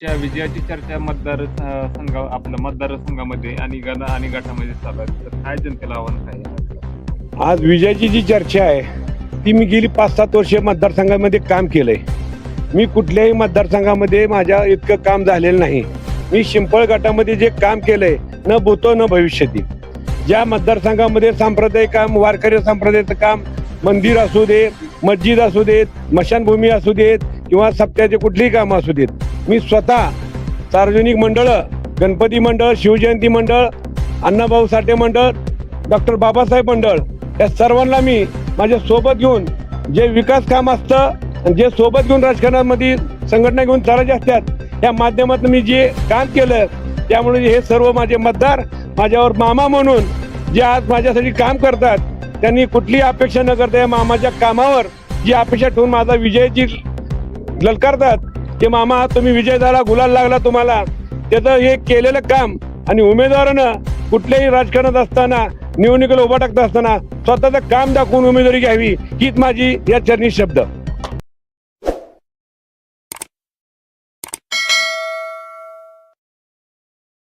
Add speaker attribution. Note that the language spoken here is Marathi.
Speaker 1: त्या विजयाची चर्चा आपल्या मतदारसंघामध्ये आणि गटामध्ये चालू आहे. तर काय जनतेला आव्हान काय आहे?
Speaker 2: आज विजयाची जी चर्चा आहे ती मी गेली 5-7 वर्षे मतदारसंघामध्ये काम केलंय. मी कुठल्याही मतदारसंघामध्ये माझ्या इतकं काम झालेलं नाही. मी शिंपळ गटामध्ये जे काम केलंय न भूतो न भविष्यती. ज्या मतदारसंघामध्ये सांप्रदायिक काम, वारकरी संप्रदायाचं काम, मंदिर असू दे, मस्जिद असू देत, स्मशानभूमी असू देत किंवा सप्त्याचे कुठलीही काम असू देत, मी स्वतः सार्वजनिक मंडळं, गणपती मंडळ, शिवजयंती मंडळ, अण्णाभाऊ साठे मंडळ, डॉक्टर बाबासाहेब मंडळ या सर्वांना मी माझ्या सोबत घेऊन जे विकास काम असतं आणि जे सोबत घेऊन राजकारणामध्ये संघटना घेऊन चालायचे असतात या माध्यमातून मी जे काम केलं त्यामुळे हे सर्व माझे मतदार माझ्यावर मामा म्हणून जे आज माझ्यासाठी काम करतात त्यांनी कुठलीही अपेक्षा न करता या मामाच्या कामावर जी अपेक्षा ठेवून माझा विजयाची ललकारतात ते मामा तुम्ही विजय झाला, गुलाल लागला तुम्हाला, त्याचं हे केलेलं काम आणि उमेदवारानं कुठल्याही राजकारणात असताना निवडणुकीला उभा टाकत असताना स्वतःचं काम दाखवून उमेदवारी घ्यावी हीच माझी या चरणी शब्द.